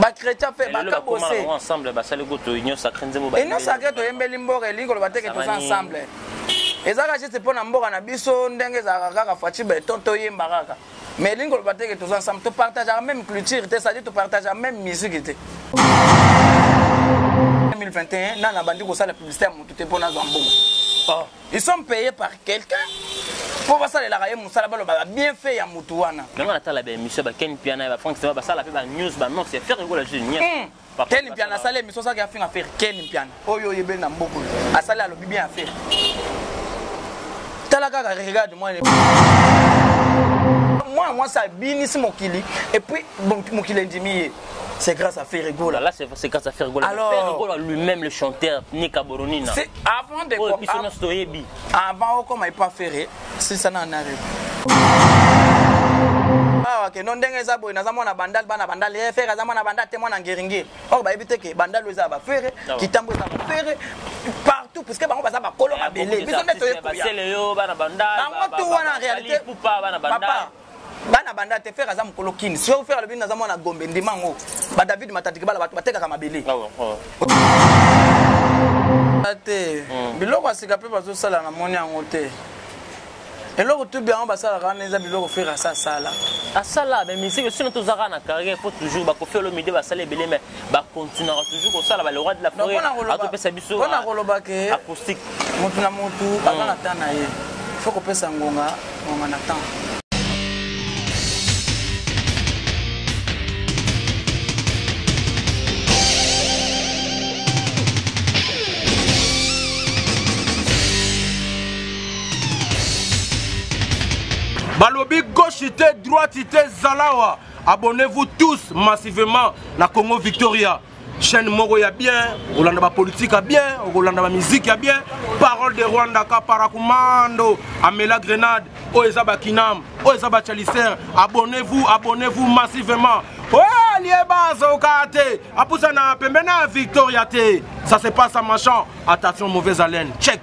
ba chrétien fait ba kabosé ensemble ba sale goto union sacrée nzembo ba union sacrée to yembeli mboka elingo lo bateke tous ensemble ezaka juste pona mboka na biso ndenge za kaka fachi beton to yemba kaka mais elingo lo bateke tous ensemble to partage la même culture te ça dit to partage la même musique te 2021 nana bandi ko sala publicité à mutu te pona zambongo ils sont payés par quelqu'un pour passer la raye musala balo ba bien fait ya mutu wana nanga na tala ba émission ba Ken Piana ba Frank Sema ba sala pe ba news ba non c'est faire rigoler la jeune Ken Piana sala émission ça qui a fait affaire Ken Piana oyo yebe na mboko asala lo bien affaire tala kaka regarde moi ça binisi mokili et puis mokili ndimi c'est grâce à Ferrigola. Là, c'est grâce à Ferrigola. Alors, Ferrigola lui-même, le chanteur, Nika Boronina. C'est avant de quoi? Avant, comme il pas ferré, c'est ça n'en arrive. Ah, ok, non, dengue ça, boy, nazamo na bandal, bana bandal, faire nazamo na bandal, témoin en guéringue. Oh, bah, évitez que bandal le zaba ferré, qui tambour ça va ferré, partout, parce que bah, on va ça va colon à belé. Mais on est c'est le yo, bana bandal. Tout en réalité, papa. Bana banda te faire azam kolokini si vous faire le bin nazamo na gombe ndimango ba David Matati bala bateka kama belé ate biloko asika pe bazo sala na moni yango te eloko tout bien ba sala kana eza biloko faire ça sala asala mais musique sinon tous zara na carrière faut toujours ba ko faire le midi ba sala belé mais ba continuera toujours ko sala ba le roi de la forêt a to pesa biso on a koloba ke acoustique mutu na mutu akana tana ye faut ko pesa ngonga na temps. Balobi gauchité, droitité, Zalawa. Abonnez-vous tous massivement na Congo Victoria. Chaîne Moro ya bien, Olanda ba politique ya bien, Olanda ba musique ya bien. Parole de Rwanda ka parakumando, Amela Grenade, Oezaba Kinam, Oezaba Chalicer. Abonnez-vous massivement. Ouais, liébazo kate. Apusa na pembena Victoria te. Ça se passe à Machan. Attention mauvaise haleine. Check.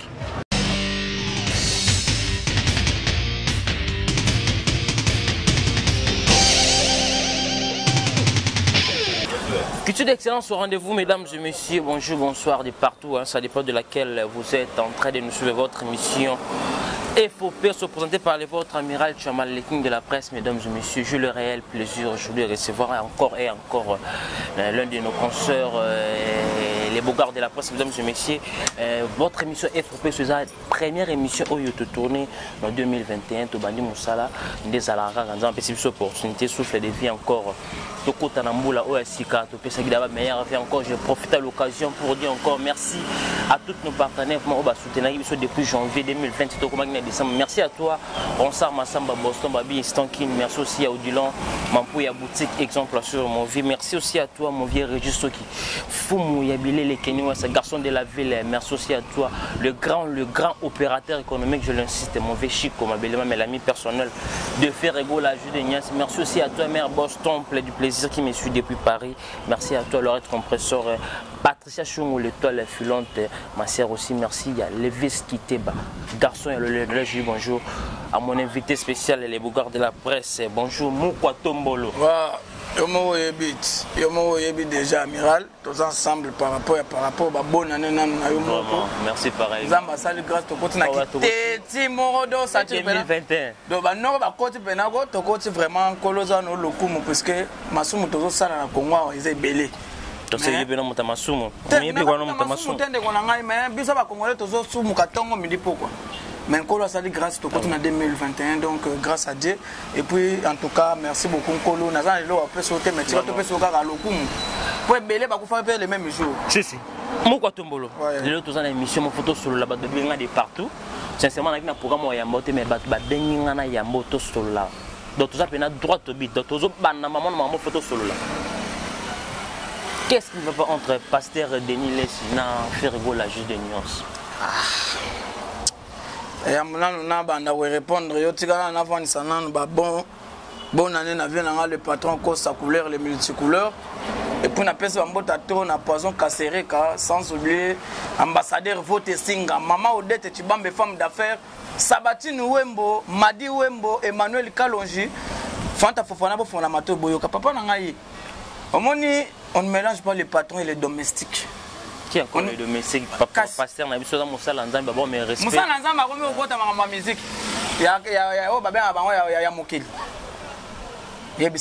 Culture d'excellence au rendez-vous, mesdames et messieurs. Bonjour, bonsoir de partout. Hein, ça dépend de laquelle vous êtes en train de nous suivre votre émission. FOP se présenter par votre amiral Chamal, le king de la presse, mesdames et messieurs. J'ai le réel plaisir aujourd'hui de recevoir encore et encore l'un de nos consoeurs, les beaux-gardes de la presse, mesdames et messieurs. Votre émission FOP, c'est la première émission où vous tournez en 2021. Tobani Moussala, des alara, dans une opportunité, souffle de vie encore. Tokota Namboula, Oasika, Topesa Gidaba, meilleure vie encore. Je profite à l'occasion pour dire encore merci à tous nos partenaires qui m'ont soutenu depuis janvier 2020. Merci à toi, Ronsar Massamba Boston, Babi Stankin. Merci aussi à Odilon, Mampouya Boutique, exemple sur mon vie. Merci aussi à toi, mon vieux Régis Soki. Foumou Yabile, les Kenyans, ce garçon de la ville. Merci aussi à toi, le grand opérateur économique, je l'insiste, mon vieux Chico, ma belle mais l'ami personnel de Ferrego, la Jude Nias. Merci aussi à toi, mère Boston, du plaisir qui me suit depuis Paris. Merci à toi, Laurette Compresseur, Patricia Chungou, l'étoile filante, ma sœur aussi. Merci à Levis Kiteba, garçon et le je dis bonjour à mon invité spécial, les beaux-gardes de la presse. Bonjour, Moukwa Tombolo. Yomo Yebi déjà amiral, tous ensemble par rapport à bonne année. Merci pareil. Zamba salut grâce au côté Teti Morodo ça 2021. Donc non ba côté Benago to côté vraiment Koloza no lokumu parce que masumu tozo sala na Congo ils est belé. Donc c'est bien mon tamasumu. Mais bien quoi non tamasumu. Tende ko na ngai mais biso ba Congolais tozo sumu katongo midi pourquoi. Mais Nkolo ça dit grâce au côté en 2021 donc grâce à Dieu et puis en tout cas merci beaucoup Nkolo nazana lo après sauter mais tu vas te faire sauter à lokumu. Pour belé ba ko faire le même jour. Si. Moukwa Tombolo. Les autres ont une émission mon photo sur la base de bien de partout. Sincèrement avec un programme Yambote mais ba benga na Yamboto sur là. Donc tout ça peut na droit au but. Donc tout ça na maman photo sur là. Qu'est-ce qui ne va pas entre Pasteur Denis Lessina et Ferrigo la juge de nuance? Et à mon avis, on va répondre. Bonne année, le patron cause sa couleur, les multicouleurs. Et puis on appelle ça un poison casséré, sans oublier ambassadeur Vote Singa, maman Odette Tibambe, femme d'affaires, Sabatine Wembo, Madi Wembo, Emmanuel Kalonji, Fanta Fofana Fondamato Boyoka, papa Nangaï. On On ne mélange pas les patrons et les domestiques. Qui a connu le domestique? Pasteur n'a pas besoin de Moussa Lanzan, mais respect. Moussa Lanzan m'a remis au côté de ma musique. Il y a Mokil. Mais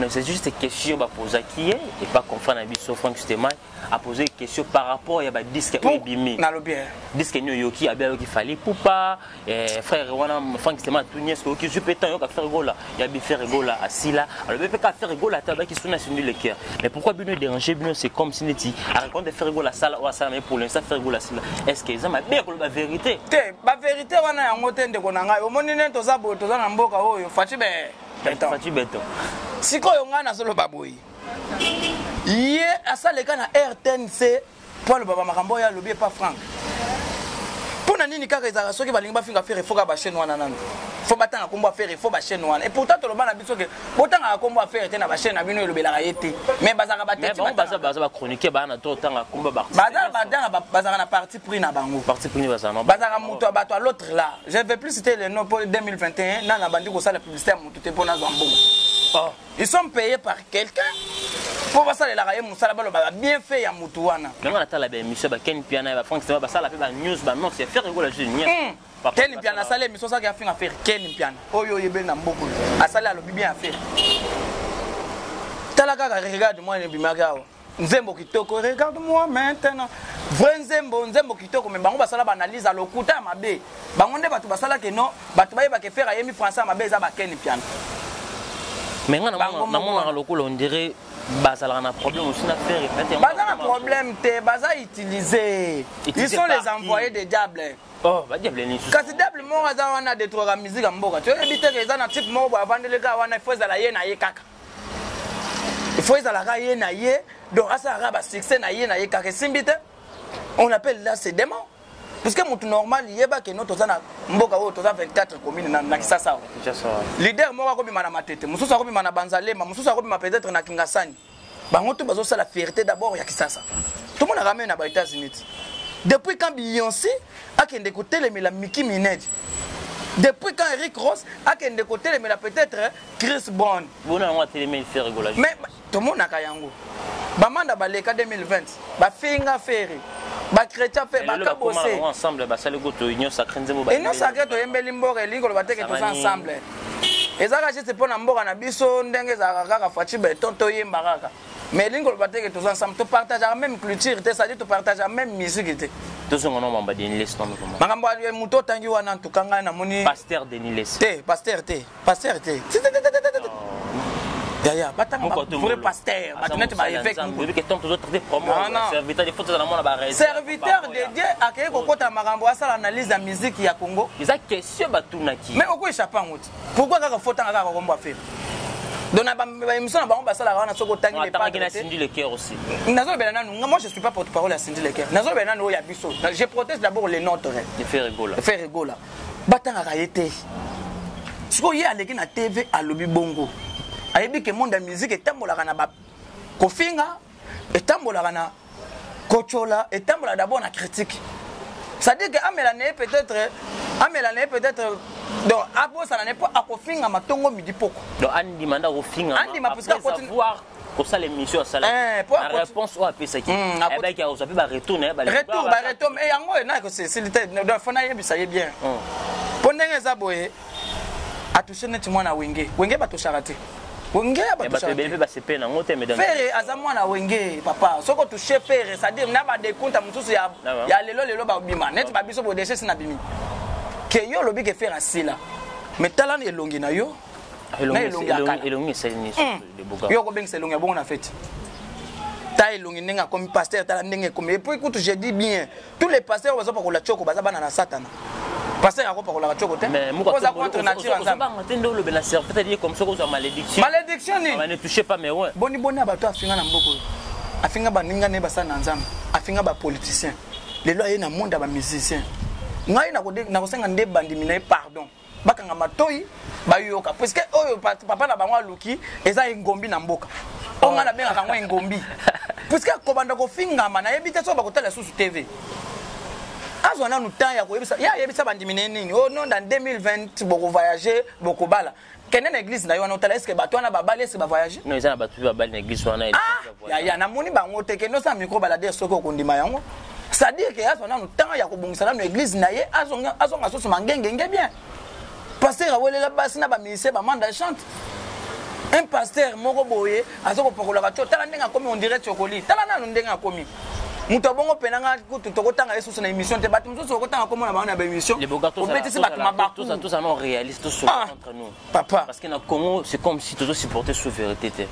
c'est juste une question à poser qui est et pas confondre avec Franck Stéman à poser une question par rapport à un disque Bimi. Disque Yoki a bien qu'il fallait pour pas frère Franck Stéman tout n'est-ce que je peux tant faire gola il y a bien faire gola assis là alors peut pas faire gola tabac qui sonne sur le cœur mais pourquoi Bino déranger Bino c'est comme si n'était à raconter faire gola ça ou ça mais pour l'instant faire gola là est-ce que ça m'a bien la vérité la vérité wana ya ngotende konanga o monine toza bo toza na mboka oyo Fatibe Beto. Si ko yonga na solo baboyi. Yé asaleka na RTNC pour le baba makambo ya lobi pas franc. Pour na nini kaka ezaka soki balingi ba finga faire foka ba chaîne wana nando. Faut batanga kombo faire faut ba chaîne wana. Et pourtant to loba na biso ke botanga kombo faire te na ba chaîne na bino lobela yete. Mais bazaka ba tete. Mais baza ba chroniquer ba na to tanga kombo ba. Bazaka na parti pris na bango. Parti pris baza non. Bazaka muto abato l'autre là. Je vais plus citer le nom pour 2021 na bandi ko sala publicité muto te pona zambo. Oh, ils sont payés par quelqu'un pour passer les laraye musala balo ba bien fait ya mutu wana. Mais on attend la émission ba Ken Piana ba Franck ba sala ba news ba non c'est faire rigoler je nia. Ken Piana sala émission ça qui a fait affaire Ken Piana. Oyo yebe na mboko. Asala alobi bien affaire. Talaka regarde-moi ne bimaka. Nzembo kitoko regarde-moi maintenant. Vrai nzembo kitoko mais bango basala ba analyse à lokuta mabe. Bango nde batu basala ke non, batu baye ba ke faire ayemi français mabe za ba Ken Piana. Mais on on dirait bazala un problème aussi na faire bazala un problème te baza utiliser ils sont les envoyés des diables. Oh ba diable ni quand diable mo aza wana détruire la musique mboka tu éviter que ça na type mo ba vendre le gars wana faut za la ye na ye kaka il faut za la ga ye na ye donc asa ra ba succès na ye kaka simbite on appelle là c'est démon parce que mutu normal yeba ke no tozana mboka wo toza 24 communes na Kisasa leader moko ko bima na matete mususu ko bima na Banzalema mususu ko bima peut-être na Kingasani bango to bazo sala fierté d'abord ya Kisasa tout le monde ramène na États-Unis depuis quand Beyoncé a kende côté les la Nicki Minaj depuis quand Eric Ross a kende côté les peut-être Chris Brown bon on va télémer faire rigolage mais tout le monde na kayango bamanda baleka 2020 ba finga ferry ba chrétien fait ba kabosé ensemble ba sale goto union sacrée nzembo ba union sacrée to yembeli mboka elingo lo bateke tous ensemble ezaka juste pour na mboka na biso ndenge za kaka fachi beton to yemba kaka mais elingo lo bateke tous ensemble to partage la même culture te ça dit to partage la même musique te tous on on ba Denis Les non comment makambo ya muto tangi wana ntukanga na moni pasteur Denis Les pasteur te Yaya, batanga vrai pasteur, batunete ba évêque. Depuis que tant d'autres des promos, serviteur des photos dans la base. Serviteur de Dieu akeye kokota makambo asala analyse ya musique ya Congo. Eza question batunaki. Mais oko échapper ngoti. Pourquoi kaka fota kaka kombo affaire? Dona ba émission na bango basala wana soko tangi les pas. On a Cindy Le Cœur aussi. Nazo belana moi je suis pas porte-parole à Cindy Le Cœur. Nazo belana no ya biso. Je protège d'abord les nôtres. Il fait rigoler. Faire rigoler. Batanga kayete. Siko ye aleki na TV à lobi bongo. Ayebi ke monde ya musique etambolaka na ba kofinga etambolaka na kochola etambola d'abord na critique ça dit que amelane peut-être donc abo ça n'est pas akofinga matongo midi poko donc andi manda kofinga andi ma parce que voir pour ça l'émission ça la réponse au apesa qui et ben qui a osé ba retourner retour mais yango na que c'est donc fona yebi ça y est bien pondenge za boye atoucher net mwana wenge ba to charité wenge ba to charité ba sepe na ngote mesdames faire aza mwana wenge papa soko toucher faire c'est à dire na ba de compte mususu ya lelo ba bima net ba biso bo déchet na bimi que yo lobi ke faire asila mais talent elongi na yo elongi c'est ni de boga yo ko beng c'est elongi bongo na fête ta elongi nenga comme pasteur ta ndenge comme et puis écoute je dis bien tous les pasteurs bazo pa ko la choko baza bana na satana pasteur a ko pa ko la choko te posa contre nature ensemble matendo le bela serviteur c'est-à-dire comme ça ko malédiction ni on ne touchez pas mais ouais boni abato afinga na mboko afinga baninga ne basana nzambe afinga ba politicien lelo ayena monde ba musicien ngai na ko senga nde bandi mina pardon bakanga matoi bayoka parce que oyo papa na bango aluki eza ngombi na mboka onga na benga kango ngombi parce que ko banda ko fingama na yebite so bakotala susu TV azo na nuta ya ko yebisa bandi mina nini oh non dans 2020 boko voyager boko bala kene na église na yo na otala est-ce que bato na babali est-ce que ba voyager non eza na bato babali na église wana ya na moni bango te ke no sa micro balade soko kondima yango. C'est-à-dire que azona no temps ya kobongisa na église na ye azonga soso mangenge bien. Pasteur awelela basi na ba ministère ba manda chante. Un pasteur moko boye azoko pokola ka tala ndenga komi on dirait chokoli. Tala na ndenga komi. Muto bongo penanga kutu tokotanga yesu na émission te batu muso tokotanga komo na ba émission. Les bogatos tous ça non réaliste tous entre nous. Papa parce que na Congo c'est comme si tous supporter sous vérité.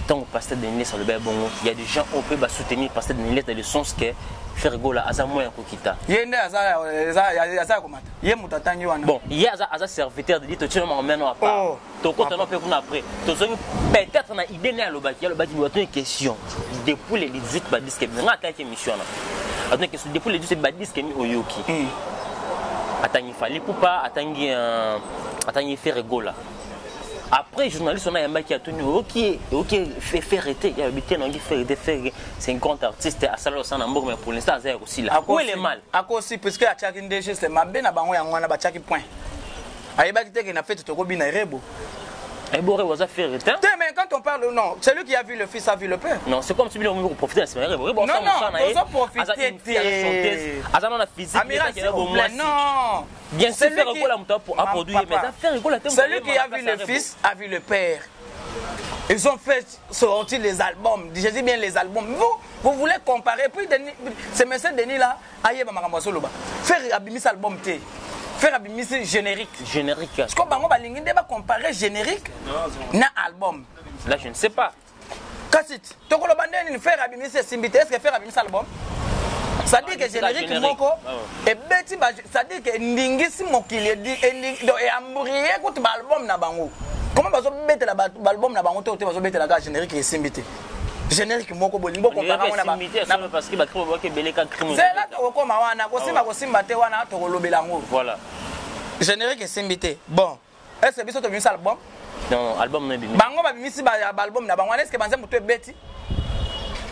Tant que pasteur Denis sur le bongo, il y a des gens on peut soutenir pasteur Denis dans le sens que faire gola azamoya kokita. Yende aza komata. Ye mutatangi wana. Bon, il y a un serviteur de dit tu m'emmènes à part. To ko tano pe kuna après. To zongi peut-être na idée na lobaki, lobaki doit une question. Depuis les 18 ba disque nga attaque émission là. Attends question depuis les 18 ba disque mi oyoki. Atangi fali poupa, atangi faire gola. Après journaliste on a un mec qui a tenu OK fait arrêter, il a habité dans qui fait 50 artistes à Salo Sanambour mais pour l'instant c'est aussi là. Où est le mal? À cause si parce que à chaque ndege c'est mabe na bango yango na ba chaque point. Ayeba ki te que na fait to kobi na rebo. Et Boré was affaire était. Mais quand on parle non, celui qui a vu le fils a vu le père. Non, c'est comme si on veut profiter de la semaine. Non, on profiter de Azana la physique qui est bon. Non. Bien sûr faire quoi la mouton pour produire mais faire quoi la tête. Celui qui a vu le fils a vu le père. Ils ont fait sortir les albums. Je dis bien les albums. Vous voulez comparer puis c'est monsieur Denis là, ayeba makambo soloba. Faire abimis album té. Faire abimis générique. Générique. Parce que bango balingi ndeba comparer générique na album. Là je ne sais pas. Kassit, tokolo bandeni faire abimis simbité, est-ce que faire abimis album? Ça dit que générique moko et beti ba ça dit que ndingisi mokili di et ambrier kuti ba album na bango. Comment bazo betela ba album na bango te bazo betela ka générique et simbité. Générique moko bolingo comparer na ba parce que ba crime que beleka crime. C'est là toko mawana ko simba te wana to lobela ngo. Voilà. Générique et simbité. Bon, est-ce que biso to bimisa album? Non, album na bimi. Bango ba bimisi ba album na bango est-ce que banza muto beti?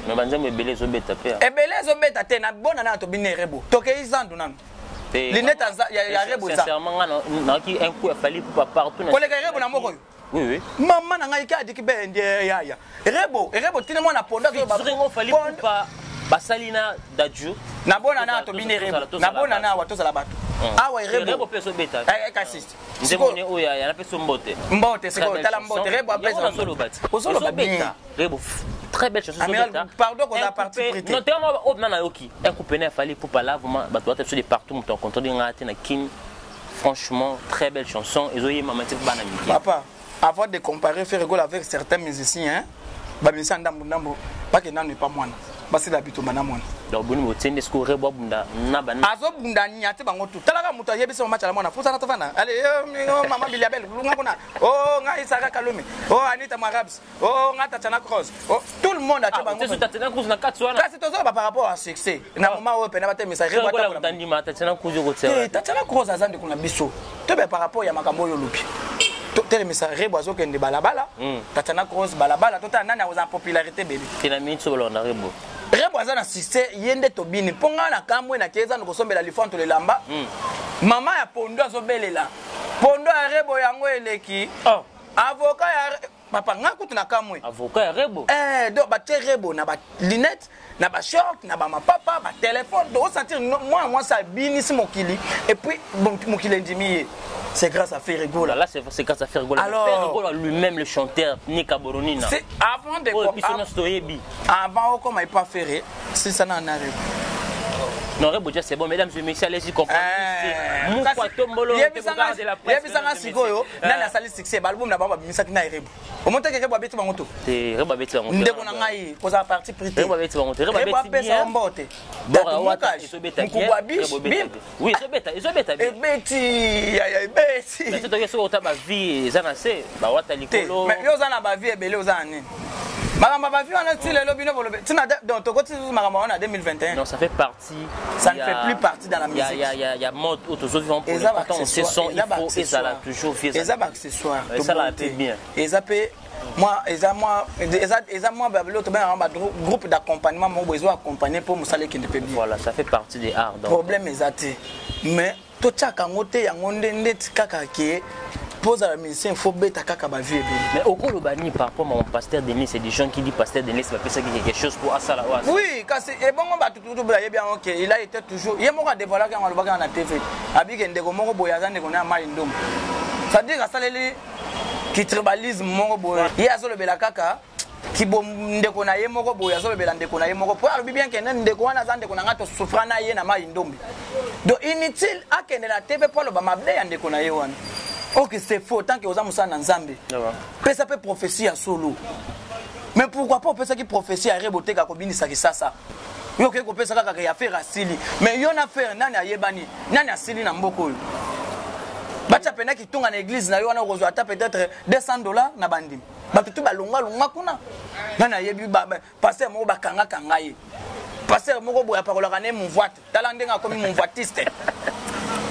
Mais banza me belé zo beta pe. E belé zo beta te na bona na to binerebo. Toke izandu nanu. Linette ya rebo za. Sincèrement na ki un coup a fallu pour partout na. Collègue rebo na moko yo. Oui. Maman na ngai ka diki be ya. Rebo tine mo na ponda zo ba. Zuringo fallu pour pas basalina dadju. Na bona na to binerebo. Na bona na wato za bato. Awa rebo peso beta. Kasist. Ndemone oya ya na peso mbote. Mbote siko tala mbote rebo apesa. Ozolo beta. Rebo très belle chanson beta. Pardon qu'on a parti prêter. Non tellement au na yoki. Un coupé na fallait pour pas là vraiment ba doit être sur des partout mon content de ngati na kin. Franchement très belle chanson et zoye maman tek bana miki. Papa, avant de comparer faire rigole avec certains musiciens, ba musicien ndambo pas que nan n'est pas moi. Basi la bito bana mona. Donc boni mo tende sko rebo bunda na bana. Azo bunda nyate bango tu. Talaka muto yebisa mo matala mona. Fusa na tofana. Allez, maman Biliabel, lunga kuna. Oh, nga Isaka Kalumi. Oh, Anita Marabs. Oh, nga Tatiana Cross. Oh, tout le monde a te bango. C'est Tatiana Cross na katsuana. Kasi tozo par rapport à succès. Na mama o pena bate message rebo ta tandi ma Tatiana Cross yo tsela. Tatiana Cross azande kuna biso. Tobe par rapport ya makambo yo lupi. Tel message rebo azo kende balabala. Tatiana Cross balabala tota nani a popularité bébé. Kina minso bolona rebo. Rebo aza na succès yende tobini ponga na kamwe na keza nokosombela lifanto le lamba mama ya pondo azobelela pondo ya rebo yango eleki avocat ya papa ngakutu na kamwe avocat ya rebo donc ba rebo na ba lunette na ba short na ba mapapa ba téléphone do sentir moi ça binisi mokili et puis mokili ndimiye. C'est grâce à Ferregola. Là, c'est grâce à Ferregola. Ferregola lui-même, le chanteur, Nika Boronina. C'est avant de avant, comme il pas ferré, c'est ça n'a rien. Non, Reboja, c'est bon, mesdames et messieurs, allez-y comprendre. Moukwa Tombolo, il y a un sigoyo, n'a pas succès, l'album n'a pas mis na Rebo. Au moment que Rebo a bêté Bangoto. Rebo a bêté Bangoto. Ndeko na ngai, cause à parti prité. Rebo a bêté Bangoto. Rebo a bêté Mbote. Bon, Wata, ils sont bêta. Oui, ils sont bêta. Ils sont bêta. Et bêti, ya bêti. Mais c'est toi qui au taba vie, ça n'a c'est, bah Wata likolo. Mais yo za na ba vie belé ozani. Magamba ba vie on a tiré le bino volé. Tu n'as donc to côté magamba on a 2021. Non, ça fait partie. Ça ne fait plus partie dans la musique. Il y a mode autres vivants pour quand on se sent il faut et ça l'a toujours fait ça. Les accessoires. Ça l'a été bien. Et ça peut moi groupe d'accompagnement mon besoin accompagner pour musale qui ne peut bien. Voilà, ça fait partie des arts. Problème exact. Mais tout ça quand on te yangonde net kaka qui pose à la musicien, il faut bêta kaka ba vie. Mais au cours de Bani, par rapport à mon pasteur Denis, c'est des gens qui disent pasteur Denis, c'est pas ça qui quelque chose pour Asala. Oui, et bon, on va tout bien, ok. Il a été toujours. Il y a mon dévoilé quand on le voit dans la TV. Avec un dégomo boyazan de connaît mal indom. Ça dit que ça les qui tribalisme mon boy. Il y a sur le belakaka. Qui bon ndekona ye moko boya zo bela ndekona ye moko po alobi bien que ndekona za ndekona ngato sufrana ye na mai ndombi donc inutile akende la TV po loba mabde ya ndekona ye wana. Ok, c'est faux tant que oza musana nzambe pesa pe prophétie ya solo, mais pourquoi pas pesa ki prophétie ya rebote ka kobinisa ki sasa yo ke ko pesa kaka ya faire asili, mais yo na faire nani ayebani nani asili na mboko yo bacha pena ki tunga na église na yo wana kozwa ata peut-être $200 na bandimi batutu balonga longa kuna nana yebi pasteur moko bakanga kanga ye pasteur moko boya parola kané mon voite talandenga komi mon voitiste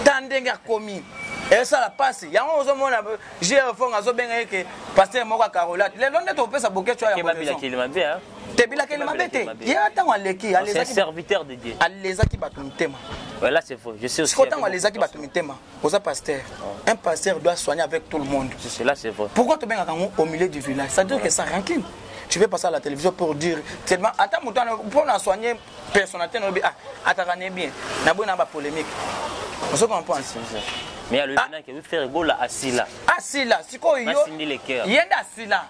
tandenga komi et ça la passe ya on ozomona j'ai fond azo benga ke pasteur moko karola le londe to pesa boke tu ya Kebabila Kilimabé hein Tebila Kilimabé ya tango aleki c'est un serviteur de Dieu alezaki batu mtema. Ouais, là c'est faux. Je sais aussi. Quand on les a qui battent aux pasteur, un pasteur doit soigner avec tout le monde. C'est là c'est vrai. Pourquoi tu es au milieu du village? Ça veut dire que ça rancune. Tu veux passer à la télévision pour dire tellement attends pour soigner personnalité attends bien. Na bonne polémique. On se comprend. Mais il y a le Bénin qui veut faire Ebola Asila. Asila, c'est quoi yo? Yenda Asila.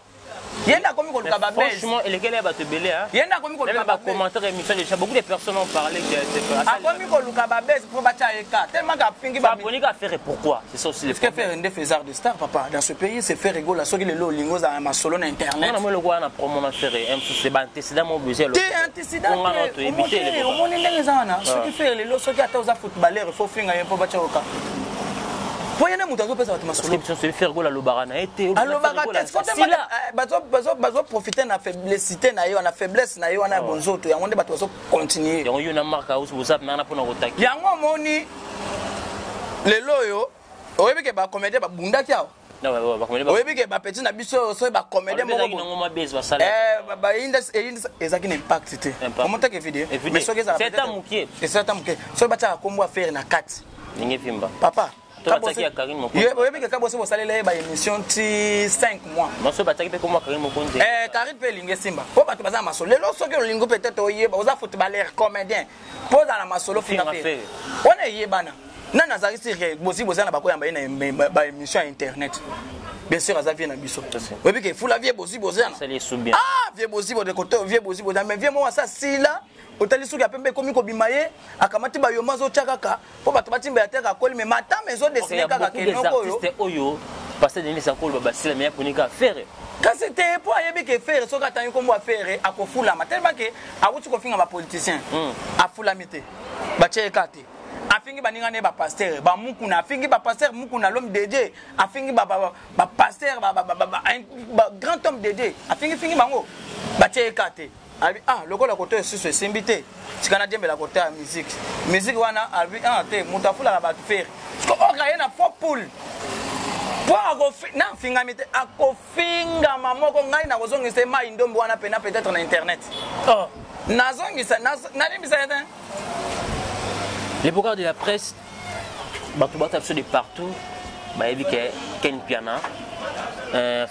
Yenda comme ko luka babes. Franchement, et lesquels va te belé hein. Yenda comme ko luka babes. Commentaire émission déjà beaucoup de personnes ont parlé que c'est pas. Comme ko luka babes pour bacha eka. Tellement qu'a fingi ba boni ka faire pourquoi? C'est ça aussi le problème. Ce que faire un des faiseurs de star papa dans ce pays c'est faire rigoler ceux qui les lingos à ma solo na internet. Non, moi le quoi na promo na faire un c'est ba antécédent mon besoin. T'es antécédent. On monte les gens ceux qui faire les lots ceux qui attendent aux footballeurs il faut finir un peu bacha oka. Pour y aller mutanzo pesa batima solo. Parce que faire gola lobarana été. Alobara qu'est-ce qu'on bazo profiter na faiblesse na yo na faiblesse na yo na bonzoto ya ngonde bato continuer. Yango yo na marka usu WhatsApp na pona kotaki. Yango moni lelo yo oyebi ke ba comédie ba bunda kiao. Non ba comédie ba. Oyebi ke ba petit na biso so ba comédie moko. Ba index ezaki impact c'était. Comment ta ke vidéo? Mais so que ça. C'est un moukier. Et c'est un moukier. So ba ta kombo faire na 4. Ninge fimba. Papa Bataki ya Karine Mokonde. Oui, mais quand vous allez ba émission ti 5 mois. Moi so bataki pe comme Karine Mokonde. Karine pe lingue simba. Po bato baza masolo. Lelo so que lingo peut-être oyeba, oza footballeur comédien. Pose à la masolo fina fait. On est yebana. Nana zari sire bozi na bako yamba na ba émission internet. Bien sûr azavi na biso. Oui, mais que fula vie bozi na. Ça les sous bien. Ah, vie bozi de côté, vie bozi mais vie moi ça si là. Otali suki apembe komi ko bimaye akamati ba yoma zo chakaka po bato batimba ya terre akoli mais mata maison dessiner kaka kenoko yo c'était oyo parce que Denis Sakolo baba sila mais ponika faire quand c'était pour yebi ke faire so katani ko mo faire akofula tellement que awuti ko finga ba politicien afula mité ba chekate afingi baninga ne ba pasteur ba mukuna afingi ba pasteur mukuna l'homme de Dieu afingi ba pasteur ba grand homme de Dieu afingi fingi bango ba chekate. Ah, le gars la côté sur ce symbité. Si on a dit la côté à musique. Musique wana albi te mutafula la bat faire. Parce qu'on a na faux poule. Pour na finga mité akofinga mamoko ngai na kozongi se mai ndombo wana pena peut-être na internet. Oh, nazongi ça na limisa hein. Les blogueurs de la presse batubata de partout. Ba yebike Ken Piana.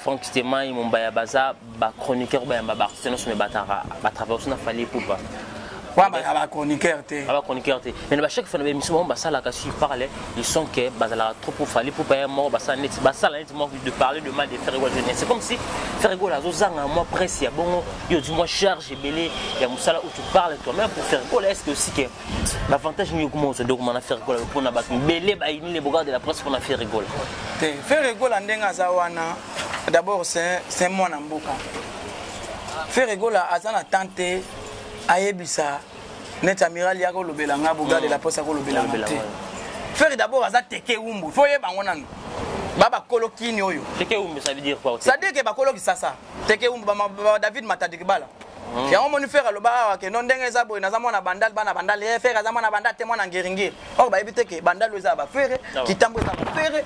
Franck Stéman, mon bayabaza, ba chroniqueur bayamba sinon ce me batara ba travailler na fallait pour pas. Ouais ba chroniqueur té. Ba chroniqueur té. Mais ba chaque fois na émission ba ça la kasi parler, ils sont que bazala trop pour fallait pour pas mort ba ça net ba ça la net manque de parler de mal de faire rigolo jeunesse. C'est comme si faire rigolo zo zanga moi presse ya bon yo dis moi charge belé ya musala où tu parles toi-même pour faire rigolo est-ce que aussi que l'avantage ni comment se document na faire rigolo pour na ba belé ba ini les blogueurs de la presse pour na faire rigolo. Faire rigolo ndenga za wana d'abord c'est mon amboka. Faire rigolo azana tante ayebisa net amiral ya ko lobela nga boga de la poste ko lobela. Faire d'abord aza teke umbu. Faut yeba ngona no. Baba kolokini oyo. Teke umbu ça veut dire quoi? Ça veut dire que ba koloki sasa. Teke umbu ba David Matadikibala. Ya on moni faire loba ke non ndenge za boy na za mona bandal bana bandal e faire za mona bandal te mona ngiringi. Oh ba ebite ke bandal za ba faire, kitambo za ba faire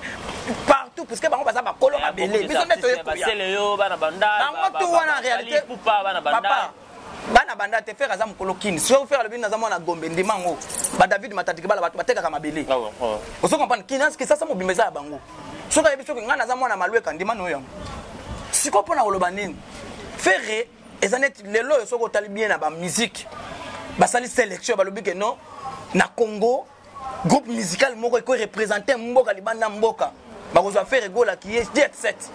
partout parce que bango baza ba koloka belé. Biso neto ye ba seleyo bana bandal. Bango tout wana en réalité poupa bana bandal. Bana bandal te faire za mkolokini. Si on faire le bin na za mona gombe ndimango. Ba David Matadikibala ba teka kama belé. Vous comprenez kinas que ça mo bimeza bango. soka yebi soki nga naza mwana malweka ndima no yango siko pona koloba nini faire ezanet lelo yo soko tali bien na ba musique basali sélection balobi que non na Congo groupe musical moko ko représenter mboka libanda mboka bakozwa faire gola qui est jet set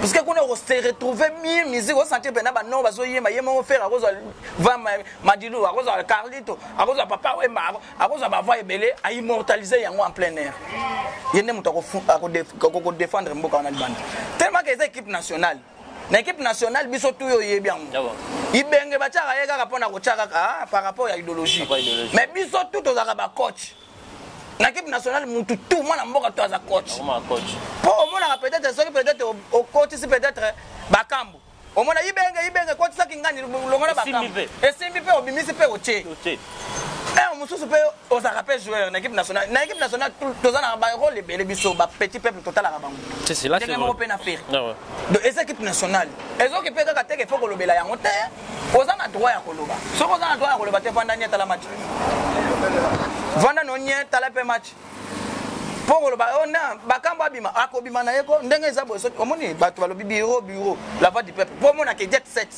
parce que qu'on a se retrouver mi musique au sentir pena ba non bazoyema yema faire akozwa va madilu akozwa Carlito akozwa papa wemba akozwa ba voix ebele a immortaliser yango en plein air yene muto ko défendre mboka na libanda tellement que les équipes nationales na équipe nationale biso tout yo yebi yango ibenge bachaka yeka kapona ko chaka par rapport à idéologie mais biso tout tozaka ba coach na équipe nationale mutu tout mwana mboka to aza coach po mona peut-être au coach si peut-être bakambo o mona ibenge coach saki ngani longona bakambo et simbi pe obimisi pe oche mususu pe ozaka pe joueur na équipe nationale tozana ba rôle ebele biso ba petit peuple total la bango c'est là c'est open affaire donc les équipes nationales ezo ke pe kaka teke faut kolobela yango te ozana droit ya koloba soko ozana droit ya koloba te vanda nyeta la match vanda no nyeta la pe match pour koloba ona bakambo abima akobima na yeko ndenge ezabo so omoni bato balobi bureau la voix du peuple pour mona ke jet set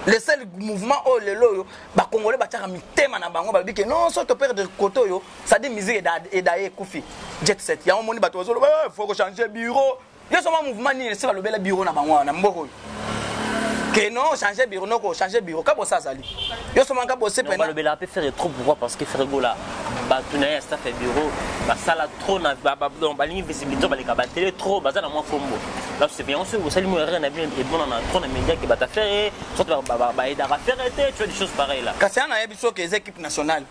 le seul mouvement au lelo yo ba congolais bataka mitema na bango balobi ke non so to perdre koto yo ça dit musique et daye kufi jet set ya omoni bato bazolo faut ko changer bureau yo so mouvement ni se balobela bureau na bango na mboko que non changer bureau non ko changer bureau ka bossa zali yo so manka bosser pena le bela peut faire trop pourquoi parce que Fergo là ba tunaya staff bureau ba sala trop na ba ba ligne visibilité ba les ka ba télé trop ba za na moi fombo là c'est bien on se sali mo rien na bien et bon na trop na média que ba ta faire soit ba aider à faire tu vois des choses pareilles là kasi ana yebiso que les équipes nationales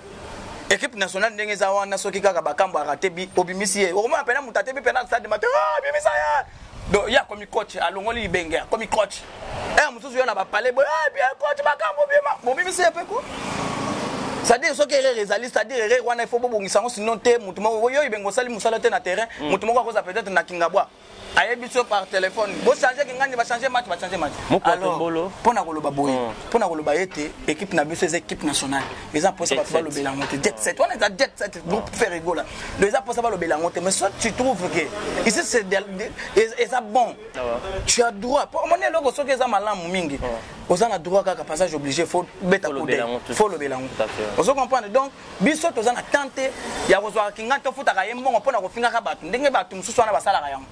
ndenge za wana soki kaka bakambo araté bi obimisi ye o mo apena mutate bi pena stade matin bimisa ya donc ya comme coach alongoli ibenge comme coach mususu yo na ba parler bien coach bakambo bima bimisi pe ko c'est-à-dire ce qui est réaliste, c'est-à-dire il faut que sinon te mutumo yo ibengo sali musala te na terrain mutumo ko za peut-être na kingabwa ayebiso par téléphone bo changer kingani ba changer match alors pona koloba boy pona koloba ete équipe na biso équipe nationale les a possible ba lobela monter jet set on est à jet set groupe faire rigolo les a possible ba lobela monter mais soit tu trouves que ici c'est et ça bon tu as droit pour mon logo so que ça malamu mingi aux a droit kaka passage obligé faut beta côté faut lobela monter on se comprend donc biso to za na tenter ya kozwa kinga to futa ka yembongo pona ko finga ka batu ndenge batu mususu wana basala ka yango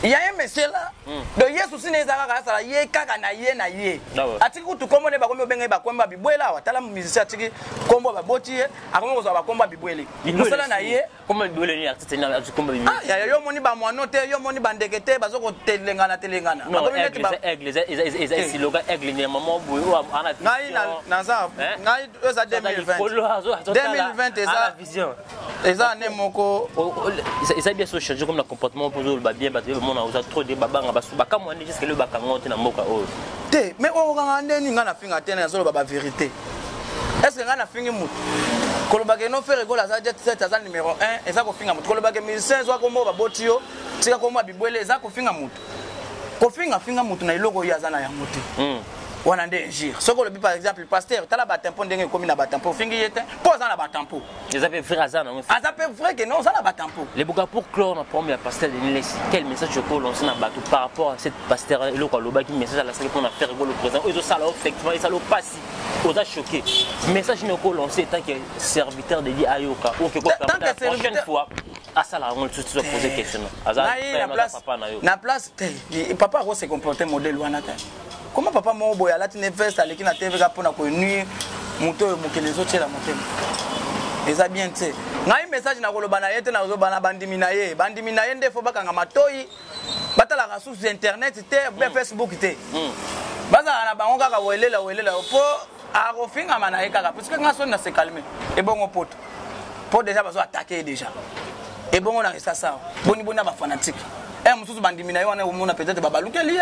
il y a un monsieur là donc yesu sine ezaka ka sala ye kaka na ye atiki kutu kombo ne bakombe benga bakomba bibwela watala musicien atiki kombo baboti ye akomo kozwa bakomba bibwele musala na ye kombo bibwele ni artiste na kombo bibwele ya yo moni ba mwana te yo moni bandekete bazoko telengana ils siloga aigle ni maman boy ana naza ngai eza 2020 eza vision eza ne moko eza bien so changer comme le comportement pour le bien battre mon a trop de babanga basuba kama on jusque le bakango te na mboka o te mais o kanga ndeni nga na finga te na zo baba vérité est-ce que nga na fingi mutu koloba ke no faire gola za jet set za numéro 1 eza ko finga mutu koloba ke musicien zo ko mbo baboti yo tika ko mbo bibwele eza ko finga mutu ko finga mutu na iloko ya za na ya mutu on a des gires. Ce que par exemple, le pasteur, tu as la tampon d'engue comme la tampon, fingi pose dans la tampon. Les appels frères Azan, on fait. Azapé vrai que non, ça la tampon. Les bougas pour clore, on a promis à pasteur de nous quel message je peux lancer dans bateau par rapport à cette pasteur et le quoi qui message à la salle qu'on a fait rigoler le président. Ils ont ça là effectivement, ils ça l'ont pas si. Aux a choqué. Message ne peut lancer tant que serviteur de dit Ayoka ou que quoi la prochaine fois. À ça là, on se poser question. Azan, na place, papa Rose s'est comporté modèle wanata. Comment papa mon boy a la tine veste à l'équipe na TV pour na nuit moto moke les autres la montée eza bien tu ngai message na koloba na yete na zo bana bandimi na ye nde fo bakanga matoi batala ka sous internet te be Facebook te baza na bango kaka welela po a kofinga mana ye kaka parce que ngaso na se calmer et bongo poto po déjà bazo attaquer déjà et bongo na resta ça boni bona ba fanatique mususu bandimi na ye wana omona peut-être babaluke lié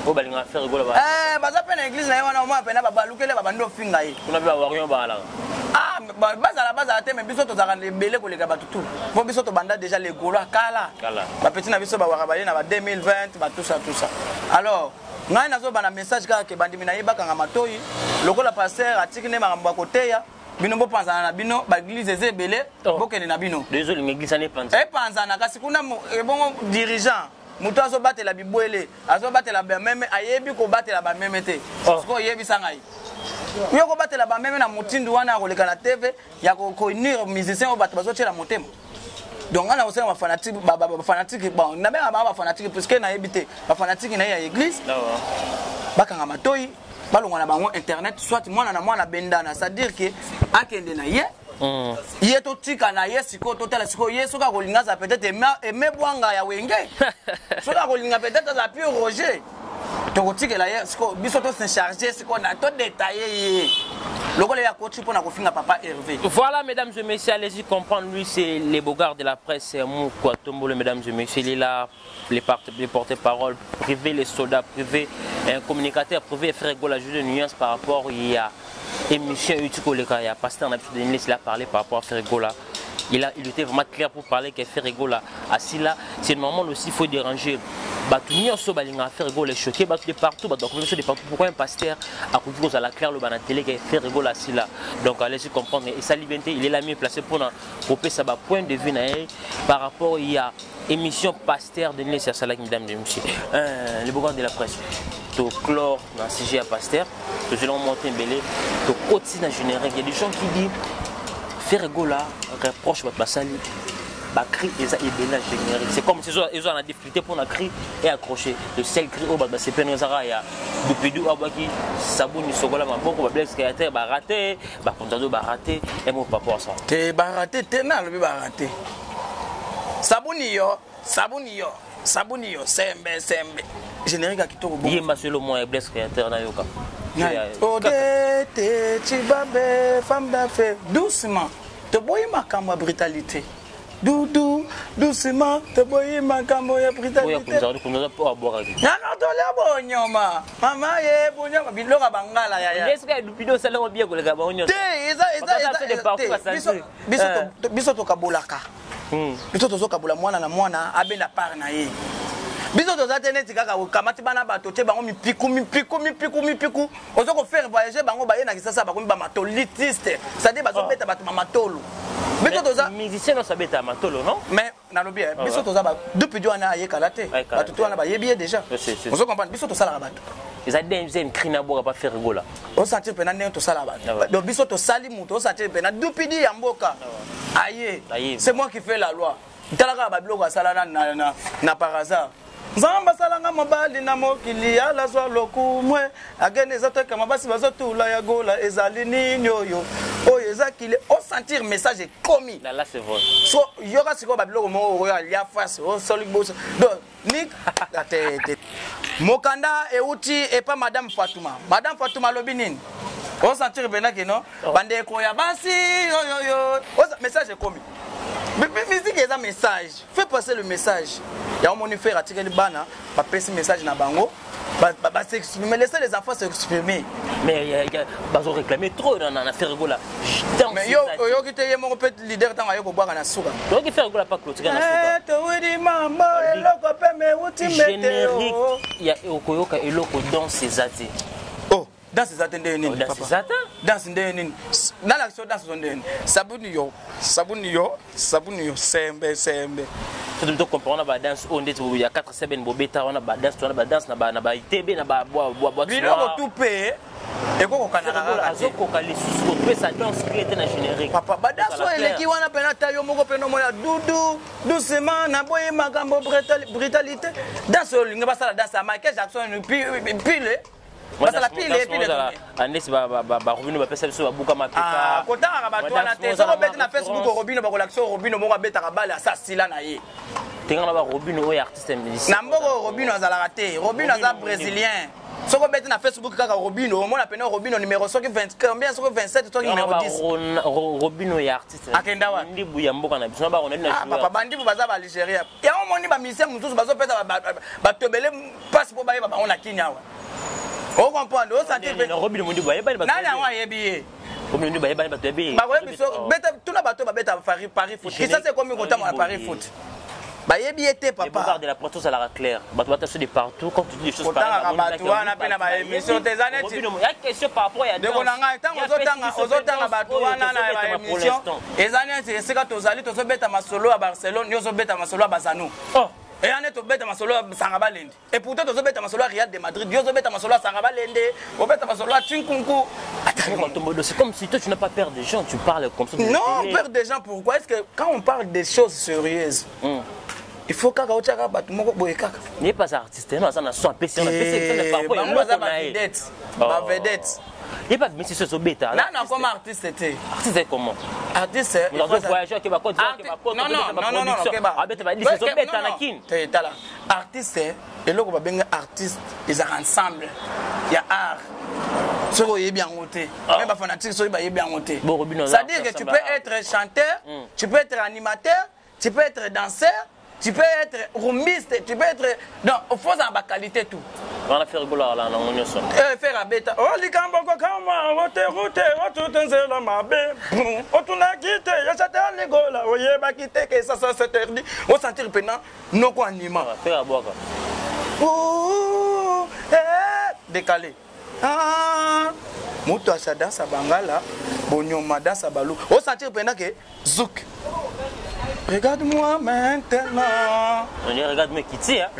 o balinga faire gola ba baza pe na église na ye wana omona pe na babalukele babando finga ye kuna ba warion ba la baza te mais biso to zaka lebele ko leka batutu bon biso to banda déjà les golo kala ba petit na biso ba waka ba ye na ba 2020 ba tout ça alors ngai nazo bana message kaka ke bandimi na ye bakanga matoi lokola pasteur atiki ne makambo ya koteya bino bo panzana na bino ba église ezebele bokene na bino désolé l'église n'est pas panzana kasi kuna bongo dirigeant muto azobatela bibwele azobatela bameme ayebi kobatela bameme te siko yebi sangai yo kobatela bameme na mutindu wana akoleka na TV ya koinire musicien o bato bazotela motema donc on a aussi un fanatique fanatique bon na bien ba fanatique parce que na yebite ba fanatique na ya église bakanga matoi balonga na bango internet soit mwana na mwana bendana c'est à dire que akende na ye ye to tika na ye siko to tala siko ye soka kolinga za peut-être eme bwanga ya wenge soka kolinga peut-être za pure Roger to kotika la ye siko biso to se charger siko na to détailler Voilà, mesdames et messieurs, allez-y comprendre. Lui, c'est les bogards de la presse, Moukwa Tombolo, mesdames et messieurs. Il est là, les porte-parole privés, les soldats privés, un communicateur privé, frère Gola, juste une nuance par rapport à l'émission Utiko Leka. Il y a Pasteur Nabito Denis, il a parlé par rapport à frère Gola. Il était vraiment clair pour parler que frère Gola assis là. C'est normal aussi, il faut déranger. Batunio so balinga faire rigoler choqué batu de partout donc de partout pourquoi un pasteur a couvert à la claire le ban télé qui fait rigoler assis là donc allez-y comprendre et sa liberté il est la mieux placé pour couper ça point de vue par rapport il y a émission pasteur de Nélé Salak mesdames et messieurs les bogards de la presse to chlore dans CG à pasteur que je l'ai monté belé to quotidien générique il y a des gens qui disent faire rigoler reproche votre basali cri et ça est bien générique. C'est comme si ils ont la difficulté pour la cri et accrocher. Le seul cri au bas c'est peine il y a depuis deux à qui sabouni sogola ma beaucoup blesse qui a été raté, contado raté et mon papa ça. T'es raté, t'es na le raté. Sabouni yo, sembe. Générique à kitoko bon. Yemba sur le moins blesse qui a été na yoka. Odete chibabe femme d'affaires doucement. Te boyi makamwa brutalité. Doucement, te boyi makambo ya brutalité. Maman ye bonyoma biloko bangala ya. Est-ce que dupido sala bien ko lega bonyo? Biso to kabolaka. Biso to kabola mwana na mwana abenda par na ye. Biso to zateneti kaka kamati bana bato te bango mipiku. Ozo ko faire voyager bango ba ye na kisasa ba ko ba matolitiste. C'est-à-dire bazo beta bato mamatolo. Musicien non sabeta matolo non mais na lobi biso toza ba depuis du ana ye kalate bato to ana ba yebi déjà on se comprend biso to sala bato ils a des crina boka pas faire rigola on sentir pena ne to sala bato donc biso to sali muto on sentir pena depuis di ya mboka aye c'est moi qui fais la loi talaka ba biloko sala na par hasard Zamba salanga mobali na mokili ala zwa lokumwe agene zateka mabasi bazotula ya gola ezali nini oyo oyo ezakile o sentir message est commis là c'est vrai so yoka siko babiloko mo oyo alia face o soli boss donc nik la tête mokanda euti et pas madame Fatouma lobi nini o sentir bena que non bande ko ya basi yo message est commis. Musique est un message. Fais passer le message. Il y a un monde faire attirer les bana, pas passer le message na bango, s'exprimer, laisser les enfants s'exprimer. Mais il y a bazo réclamer trop dans l'affaire rigola. Mais yo qui te yemo peut leader tant ayo ko boire na souka. Yo qui fait rigola pas clôturer na souka. To widi mambo eloko pe me uti générique, il y a okoyoka eloko dans ses athées. Oh, dans ses athées ndeni papa. Dans ses athées? Dans ses ndeni. Dans l'action dans son ndeni. Sabuni yo, sembe. Tu dois comprendre la danse on dit il y a 4 semaines bobeta on a danse na ba ITB na ba bois. Biloko tout payé. Et quoi qu'on a azoko kali susko pe sa danse qui était na générique. Papa badaso eleki wana pena tayo moko peno moya doucement na boye makambo brutalité. Danse olinga basala danse à Michael Jackson pile. Basala pile. Anesi ba Robino ba pesa biso ba buka mapepa. Ah, kotanga bato wana te. So beti na Facebook Robino ba kolakso Robino moko beta kabala asasila na ye. Tenga na ba Robino oyo artiste musicien. Na mboko Robino azala raté. Robino aza brésilien. Soko beti na Facebook kaka Robino, au moins la peine Robino numéro 20 combien soko 27 toi numéro 10. Robino ya artiste. Akenda wa. Ndibu ya mboka na biso ba on na joueur. Papa bandibu baza ba Algérie. Ya au moni ba musicien mususu bazo peta ba tobele passe pour ba ba on na Kenya wa. On comprend, on sentir que Robino Mundi ba yeba ba. Nana wa yebi. Robino Mundi ba yeba ba yebi. Ba ko biso beta tuna bato ba beta Paris foot. Qui ça c'est comme content à Paris foot. Ba yebi était papa. Les bogards de la presse ça la clair. Bato bata se de partout quand tu dis des choses pareilles. Bato wana pena ba émission des années. Robino il y a question par rapport à. De konanga tant ozotanga bato wana na ba émission. Les années c'est que tozali tozobeta masolo à Barcelone, yo zobeta masolo à Bazano. Oh. Et on est au bête à Masolo Sangabalende. Et pourtant, au bête à Masolo Real de Madrid, Dieu au bête à Masolo Sangabalende, au bête à Masolo Chinkunku. C'est comme si toi tu n'as pas peur des gens, tu parles comme ça. Non, peur des gens, pourquoi? Est-ce que quand on parle des choses sérieuses, il faut que tu aies il n'est pas artiste, non, ça n'a pas PC, on a PC, vedette. Il n'est pas mais c'est ce bêta. Là, non, comment artiste c'était? Artiste c'est comment? Artiste c'est. Non, non, artiste c'est. Et là, on va bien artiste, ils ont ensemble. Il y a art. Ce qui est bien monté. Même pas fanatique, ce qui est bien monté. C'est-à-dire que tu peux être chanteur, tu peux être animateur, tu peux être danseur. Tu peux être roumiste, tu peux être. Non, il faut avoir qualité tout. On a fait rigoler là, on a faire la bêta. Oh, les cambons, comment, route, tout un zéro, ma bête. Oh, tu n'as quitté, il y a cette année, là, oh, il y a quitté, que ça s'interdit. On sentir pendant, non, quoi, anima. Faire la boire. Oh, décalé. Ah, Mouto Asada, Sabangala, Bonyoma, Sabalou. On sentir pendant que Zouk. Regarde-moi maintenant. Regarde-moi qui tire.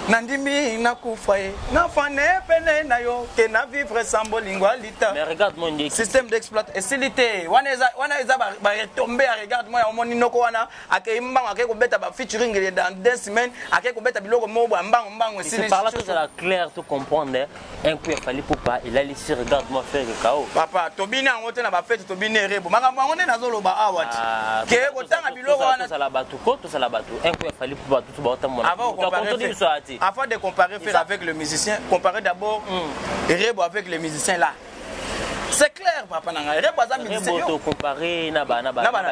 Nandimi nakufaye nafane pene na yo ke na vivre sans bolingwalita. Mais regarde-moi système d'exploitation facilité wana eza ba retomber regarde-moi ya moni noko wana akimba akeko beta ba featuring dans 2 semaines akeko beta biloko mobo mbango c'est par là que ça clair tout comprendre un coup il fallait pour pas il a laissé regarde-moi faire le chaos papa tobina ngote na ba fête tobina rebo makambo ngone nazoloba awati ke ko tanga biloko wana ça la bateau ko ça la bateau un coup il fallait pour tout ba tamona avant de comparer faire avec le musicien, comparer d'abord Rebo avec les musiciens là. C'est clair, papa nanga. Rebo za musicien. Rebo to comparer na ba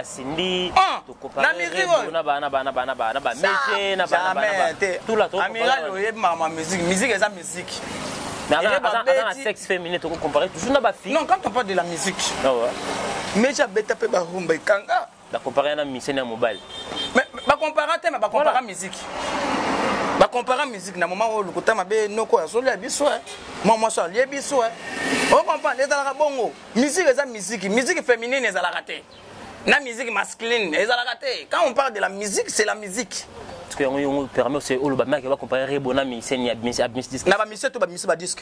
Cindy, to comparer Rebo na ba Méché na ba tout là to. Amiral oyeb ma musique est ça musique. Mais dans sexe féminin to comparer toujours na ba fille. Non, quand on parle de la musique. Ah ouais. Mais j'ai beta pe ba rumba kanga. La comparer na musicien na mobile. Mais ba comparer mais ba comparer musique. Ba comparer musique na moment où le côté mabe noko ya solo ya biso moi so ya biso on comprend les ala bongo musique eza musique féminine ezala raté na musique masculine ezala raté quand on parle de la musique c'est la musique parce que on permet c'est au ba mec va comparer Rebo na musicien ya disque na ba musicien to ba musicien ba disque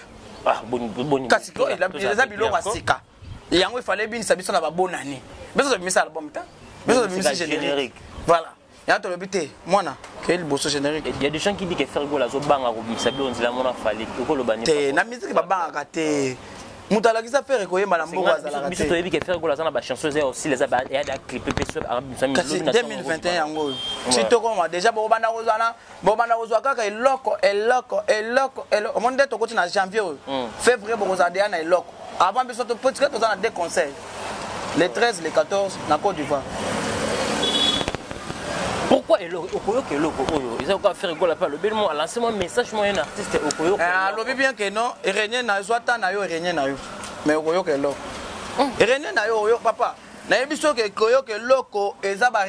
bon kasi ko il a biloko asika yango il fallait bien ça biso na ba bonani biso so musicien album ta biso so musicien générique voilà. Il y a le but, moi, quel beau générique. Il y a des gens qui disent que faire la zobanga ou misabi on dit la mona fallait que le bani. Na musique ba banga raté. Mutala ki ça faire ko yemba na mbogo azala raté. Biso toyebi que faire la zana ba chanson aussi les aba et a clip sur arabe 2021 yango. Si to ko déjà bo banda ozwa kaka eloko o monde to ko na janvier février bo kozade na eloko. Avant biso to petit que to na 2 concerts. Les 13, les 14 na Côte d'Ivoire. Pourquoi Okoyoke Loko Oyo? Ils ont fait rigoler pas le bel mot. Lancez-moi un message, moi, un artiste Okoyoke. Le bien que non, René na Zwata na yo, René na yo. Mais Okoyoke Loko. René na yo, papa. Na yebiso ke Okoyoke Loko, eza ba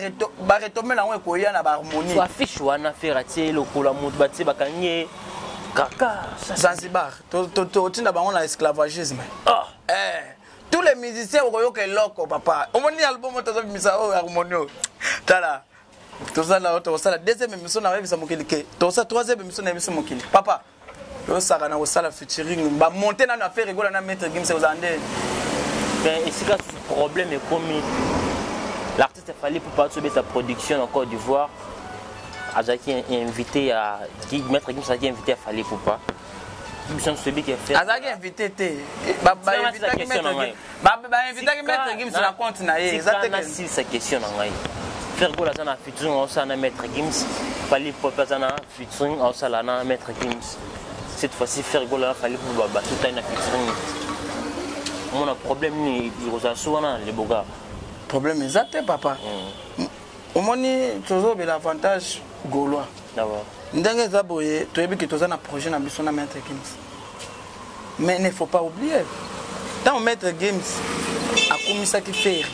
retomber na ngo koya na ba harmonie. So affiche wana faire atie loko la mutu bati bakanye. Kaka. Zanzibar. To tinda bango na esclavagisme. Tous les musiciens Okoyoke Loko, papa. On moni album to misa o harmonie. Tala. Toza la deuxième émission na revisa mokili ke toza troisième émission na émission mokili papa yo saka na osala featuring ba monter na faire rigola na maître Gims aux Andes mais ici là ce problème est comme l'artiste fallait pour pas subir sa production en Côte d'Ivoire Azaki est invité à qui maître Gims a invité à fallait pour pas mission celui qui a fait Azaki invité ba invité maître Gims na compte na exactement si sa question na ngai faire go la zana featuring aussi na maître Gims fallait pour pas zana featuring aussi la na maître Gims cette fois-ci faire go la fallait pour baba tout à une featuring mon problème ni rosaso na les boga problème exact papa au moni toujours l'avantage gaulois d'accord ndenge za boye toyebi que toza na projet na biso na maître Gims mais il ne faut pas oublier tant maître Gims a commis qui faire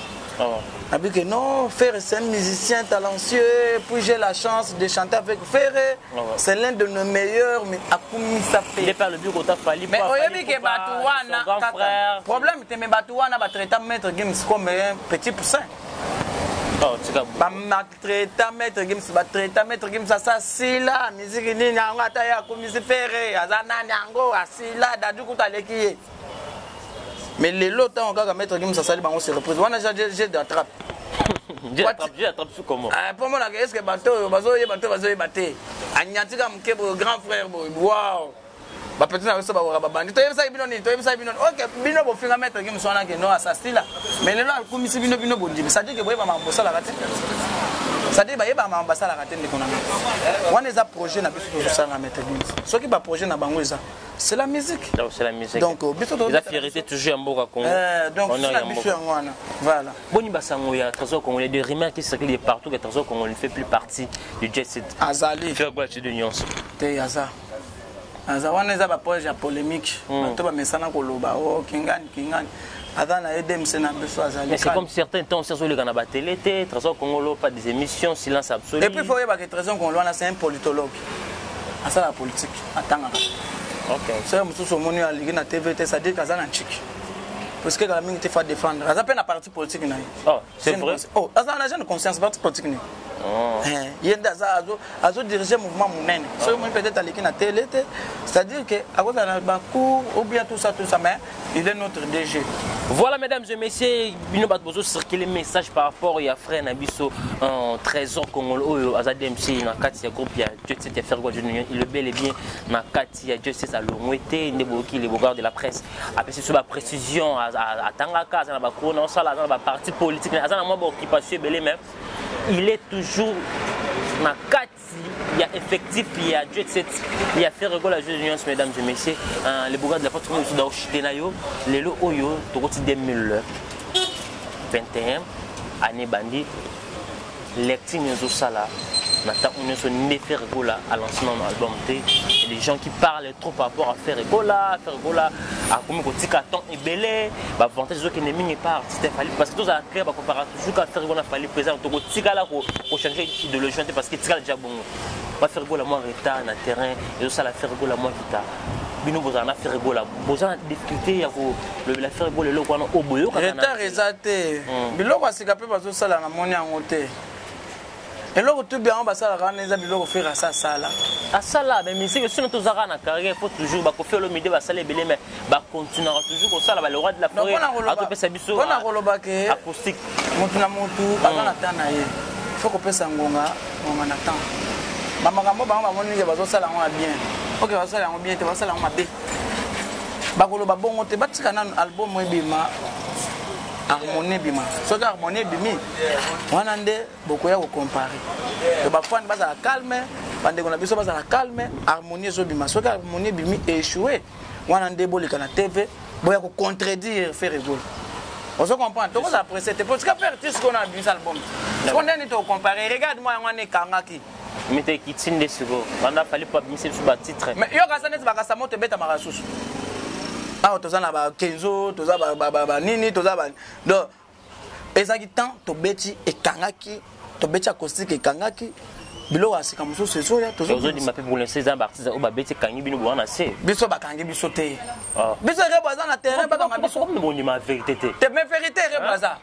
que non, Ferré c'est un musicien talentueux, puis j'ai la chance de chanter avec Ferré. C'est l'un de nos meilleurs, mais à ça fait. Il est pas le bureau de Fali. Mais oui, que Batouana, problème, c'est que Batouana va traiter Maître Gims comme un petit poussin. Oh, tu as ba maltraiter maître Gims, ba traiter maître Gims ça sila musique ni nyanga ta ya ko musique ferré azana nyango asila dadu kutaleki. Mais les lots on ga maître Gims ça sali bango se reprise. Wana j'ai d'attrape. J'ai attrape sous comment? Pour moi est-ce que bateau bazo baté. Anyatika mkebo grand frère boy. Wow. Ba petit na so ba ba bandi. To yebisa bino ni, to yebisa bino. OK, bino bo finga maître Gims wana ke no asasila. Mais les lots ko misi bino bondi. Ça dit que boy ba mambosa la raté. Ça dit ba yeba mambosa la raté ndikona. Wana eza projet na biso to ça na maître Gims. Ce qui ba projet na bango eza c'est la musique. Donc c'est la musique. Donc biso to la fierté toujours en Boka Congo. Donc c'est la mission wana. Voilà. Boni basango ya trésor congolais de rumeurs qui circulent partout que trésor congolais ne fait plus partie du jet set. Azali. Faire quoi de nuance. Te yaza. Azawana eza ba projet polémique. Bato ba mesana ko loba o kingani. Adana edem sena beso azali. Mais c'est comme certains temps sur le canal télé, trésor congolais pas des émissions, silence absolu. Et puis il faut que trésor congolais c'est un politologue. Asa la politique atanga. OK. C'est un monsieur moni à ligue na TVT ça dit qu'azana chic. Parce que la mingi te fait défendre. Asa peine la parti politique na. Oh, c'est vrai. Oh, asa na jeune conscience parti politique ni. Oh. Yenda za azo diriger mouvement monene. So moi peut-être à ligue na télé, c'est-à-dire que à cause de Bakou ou bien tout ça mais il est notre DG. Voilà mesdames et messieurs, bino bat bozo circuler message par rapport à frère Nabiso en trésor congolais azademc na kati ya groupe ya Jet Set ya faire quoi il le bel et bien na kati ya Jet Set alongwete ndeboki les bogards de la presse après sur la précision à tangaka za na ba kona sala za na ba parti politique za na mo occupation belé même il est toujours na kati il y a effectif il y a Jet Set il y a faire la jeu d'union mesdames et messieurs les bogards de la presse sont dans chitenayo les lo oyo to 2021 année bandi lectine zo sala nata on se ne faire gola à lancement de l'album T et les gens qui parlent trop par rapport à faire gola à comme ko tika temps et belé ba avantage zo que ne mingi pas artiste fallait parce que tous à créer ba comparer toujours qu'à faire gola fallait présent to ko tika là ko changer idéologie parce que tika déjà bon ba faire gola moi retard na terrain et ça la faire gola moi vita bino bozana faire gola bozana difficulté ya ko la faire gola le ko na oboyo ka na retard ezate biloko asika pe bazo sala na moni yango te eloko tout bien basala kana eza biloko faire ça sala asala mais musique sinon tozaka na carrière faut toujours ba ko faire le midi basala belé mais ba continuera toujours ko sala ba le roi de la forêt a to pesa biso on a koloba ke acoustique mutu na mutu akana tana ye faut ko pesa ngonga na temps bamakambo bango bamoni ke bazo sala ngo bien OK basala ngo bien te basala ngo mabe bakoloba bongo te batika na album ebima harmonie bima soki harmonie bimi wana nde bokoya ko comparer to bafani bazala calme bandeko na biso bazala calme harmonie zo bima soki harmonie bimi échoué wana nde bolika na TV boya ko contredire faire rigolo on se comprend to ça apprécier te parce que faire tout ce qu'on a vu album on est to comparer regarde moi wana kangaki mite kitinde siko banda fallait pas bimisa sur ba titre mais yo kasane bakasa moto beta makasusu ah tozana ba kenzo toza ba nini toza ba donc ezaki temps to beti ekangaki to beti acoustique ekangaki bilo asika mususu ezoya tozo di mape pour l'instant za artiste o ba beti kangi bino bwana se biso bakangi biso te biso rebo za na terrain ba kanga biso comme bon ma vérité te mais vérité rebo za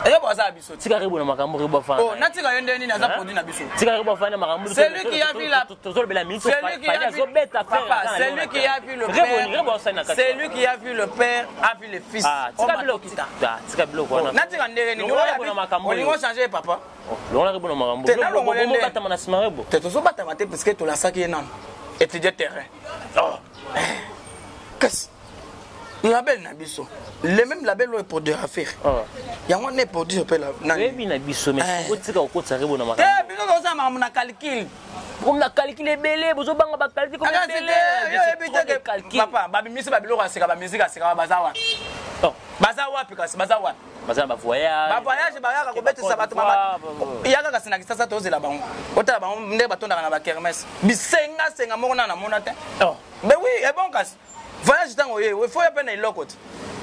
rebo za biso tika rebo na makambo rebo fa oh natika yende nini na za produit na biso tika rebo fa na makambo c'est lui qui a vu la tozo bela minute papa c'est lui qui a vu le père c'est lui qui a vu le père a vu le fils tika bilo kwa natika ndenge nini on va changer papa on a rebo na makambo bomo bata na sima rebo te tozo bata mate parce que to la saki non étudier terrain oh qu'est-ce label na biso le même label est pour de affaire yango ne pour dire appel na oui na biso mais otika okotsa rebo na makambo eh biso toza makambo na calcul comme na calculer belé bozo banga ba calculer comme belé papa babimisi babiloko aseka ba musique aseka bazawa bazawa pikasi bazawa baza ba voyage bayaka kobetisa bato mama yaka kasi na kisasa tozela bango otala bango nde batondaka na ba kermesse bisenga moko na mona te mais oui et bon kasi voyage tango ye faut ya pena iloko te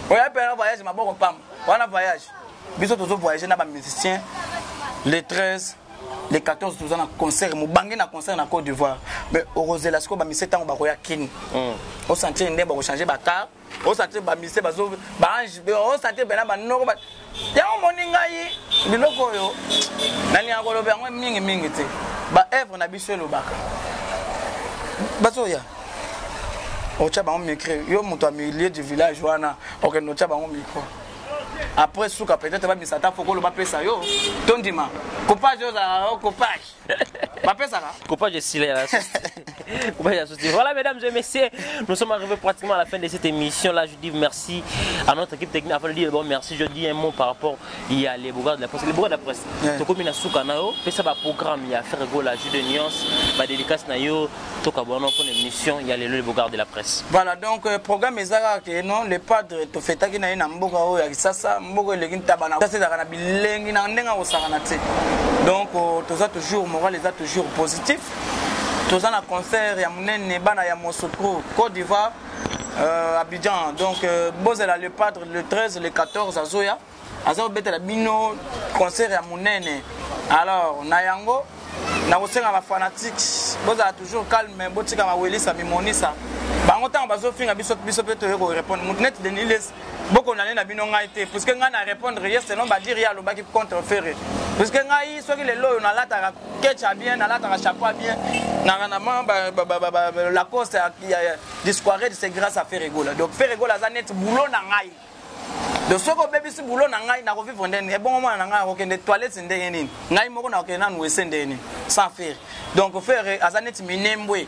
oya pena voyage maboko pamba wana voyage biso tozo voyager na ba musiciens les 13 les 14 nous avons un concert, nous avons un concert en Côte d'Ivoire. Mais heureusement, la scope, c'est un peu Kini. On sentit une idée, on changer de car. On sentit que Missé Bazo, on sentit que Benama no. Il y a un moningaï, biloko yo. Nani a golo ben mingi mingi te. Ba œuvre na biso lo baka. Bazo ya. O tchaba on micro. Yo muto milieu du village wana. OK no tchaba on micro. Après souka peut-être ba misata foko lo ba pesa yo. Tondima. Coupage au coupage. Ba pesa ka. Coupage stylé là. Voilà mesdames et messieurs, nous sommes arrivés pratiquement à la fin de cette émission là. Je dis merci à notre équipe technique. Avant de dire bon merci, je dis un mot par rapport il y a les bourgades de la presse. Les bourgades de la presse. To comme na souka na yo, pesa ba programme il y a faire go la jeu de nuance, ba dédicace na yo, to ka bono pour émission, il y a les bourgades de la presse. Voilà donc programme ezaka que non les padres to fetaki na ina mboka o ya kisasa mboka eleki tabana. Ça c'est na bilengi na ndenga osakana te. Donc toza toujours moral les a toujours positif. Tous en a concert, il y a Mounene, Bana, il y a Mosokro, Côte d'Ivoire, Abidjan. Donc, Bozela le Padre, le 13, le 14, à Zoya. À Zoya, il y a Bino, concert, il y a Mounene. Alors, Nayango, Naosera, ma fanatique, Bozela toujours calme, mais Botika, ma Welisa, Mimonisa. Bangotan, Bazo, Finga, Bishop, répondre. Mounene, Deniles, beaucoup d'années, n'a Bino été. Puisque n'a répondre, c'est non, va dire, il y a le bac contre ferré. Parce que ngai soki les lots na la ta ketcha bien na la ta chapeau bien na la cause discoire c'est grâce à Ferregola. Donc Ferregola za net boulot na ngai. Donc soko bébé si boulot na ngai na ko vivre ndeni e bon moment na ngai ko kende toilette ndenge nini. Ngai moko na ko na nwese ndeni sans faire. Donc faire azanet minembwe.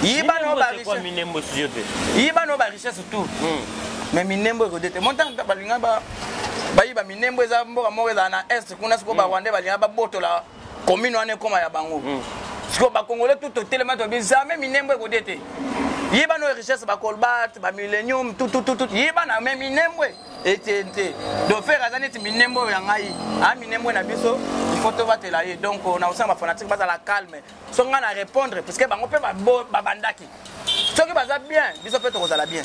Yiba no ba richesse. Minembwe sujete. Yiba no ba richesse tout. Mais minembwe ko dete. Montant ba linga ba bayiba minembo eza mboka moko eza na est kuna siko ba Rwanda balinga ba botola commune wana koma ya bango siko ba congolais tout telema to bizame minembo ko dete yiba no richesse ba colbert ba millennium tout yiba na même minembo etente do faire azaneti minembo ya ngai a minembo na biso il faut to batela ye donc on a aussi ma fanatique ba la calme so nga na répondre parce que bango pe ba bandaki ceux qui baza bien biso pe to kozala bien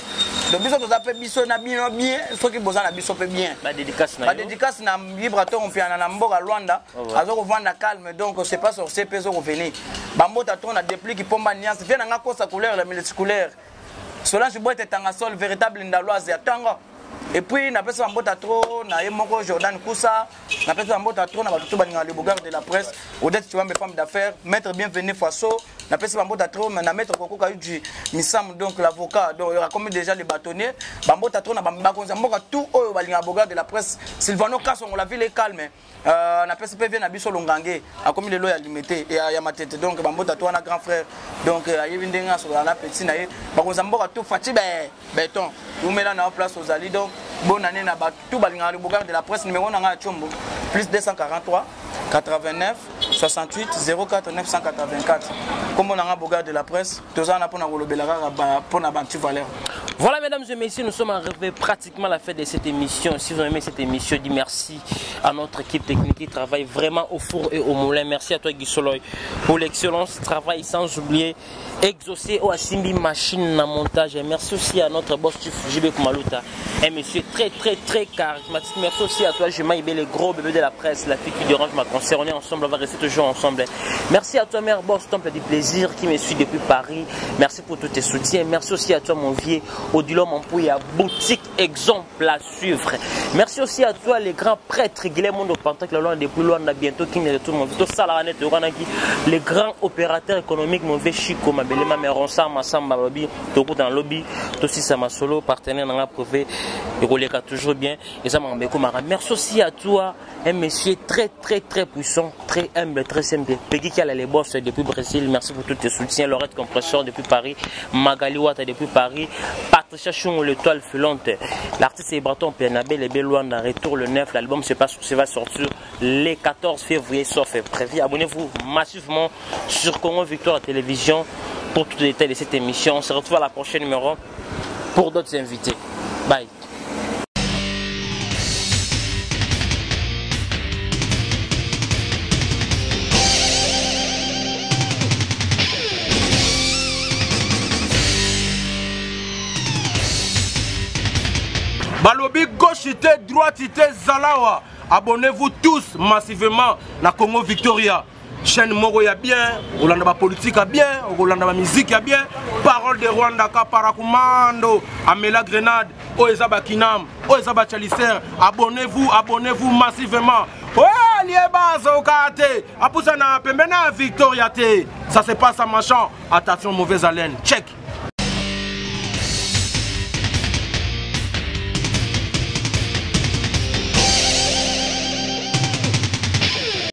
donc biso to za pe biso na bien bien ceux qui boza na biso pe bien ba dédicace na vibrateur on piana na mboka Rwanda azo ko vanda calme donc c'est pas sur CP zo revenir ba mbota to na depuis qui pomba niance vient nga kosa couleur la multicouleur Solange boite tanga sol véritable ndaloise ya tanga. Et puis na pesa mbota trop na yemoko Jordan Koussa na pesa mbota trop na batutu baninga le bougard de la presse Odette tu vois mes femmes d'affaires maître bienvenu Faso na pesa mbota trop na maître Koko Kayuji Misam donc l'avocat donc il a commis déjà les bâtonniers mbota trop na bamba konza mboka tout oyo balinga bougard de la presse Sylvano Kasson la ville est calme na pesa pe vient na biso longange a commis le loya limité et ya matete donc mbota trop na grand frère donc ayebindenga sur la petit na ye bakonza mboka tout Fatibe béton nous met là na place aux alliés donc bonne année na tout balinga le bougard de la presse numéro na chombo plus 243 89 68 04 984 comme on a un bougard de la presse tous en a pour na kolobelaka pour na bantu valeur. Voilà mesdames et messieurs, nous sommes arrivés pratiquement à la fin de cette émission. Si vous aimez cette émission, dis merci à notre équipe technique qui travaille vraiment au four et au moulin. Merci à toi Guy Soloy pour l'excellence travail sans oublier exaucé au Asimbi machine à montage. Et merci aussi à notre boss JB Kumaluta, un monsieur très charismatique. Merci aussi à toi Juma Ibé, le gros bébé de la presse, la fille qui dérange ma concert. On est ensemble, on va rester toujours ensemble. Merci à toi mère boss Temple du plaisir qui me suit depuis Paris. Merci pour tous tes soutiens. Merci aussi à toi mon vieux Odilon Mampouya, boutique exemple à suivre. Merci aussi à toi les grands prêtres Guilherme Mondo Pantac, depuis loin bientôt qui me retourne mon vidéo Salanet les grands opérateurs économiques mon vieux Chico ma belle ma mère Ronsa Massamba Lobby Toko dans lobby aussi ça ma solo partenaire dans la prouvé et relève toujours bien et ça m'a Mara. Merci aussi à toi un monsieur très puissant, très humble, très simple. Peggy qui a les boss depuis Brésil, merci pour tous tes soutiens. Laurette Compresseur depuis Paris, Magali Wata depuis Paris, Patricia Chon, l'étoile filante. L'artiste est Braton Pianabé, les Belouanda, retour le 9. L'album va sortir le 14 février, sauf prévu. Abonnez-vous massivement sur Congo Victoire Télévision pour tous les détails de cette émission. On se retrouve à la prochaine numéro pour d'autres invités. Bye. Balobi gauchité, droitité, Zalawa. Abonnez-vous tous massivement à Congo Victoria. chaîne moko ya bien, olanda ba politique ya bien, olanda ba musique ya bien, parole de Rwanda ka parakumando, Amela Grenade, Oeza Bakinam, Oeza Bachaliser, abonnez-vous massivement. Ouais, liébazo kate, apousa na pembena Victoria te. Ça se passe à machin, attention mauvaise haleine, check.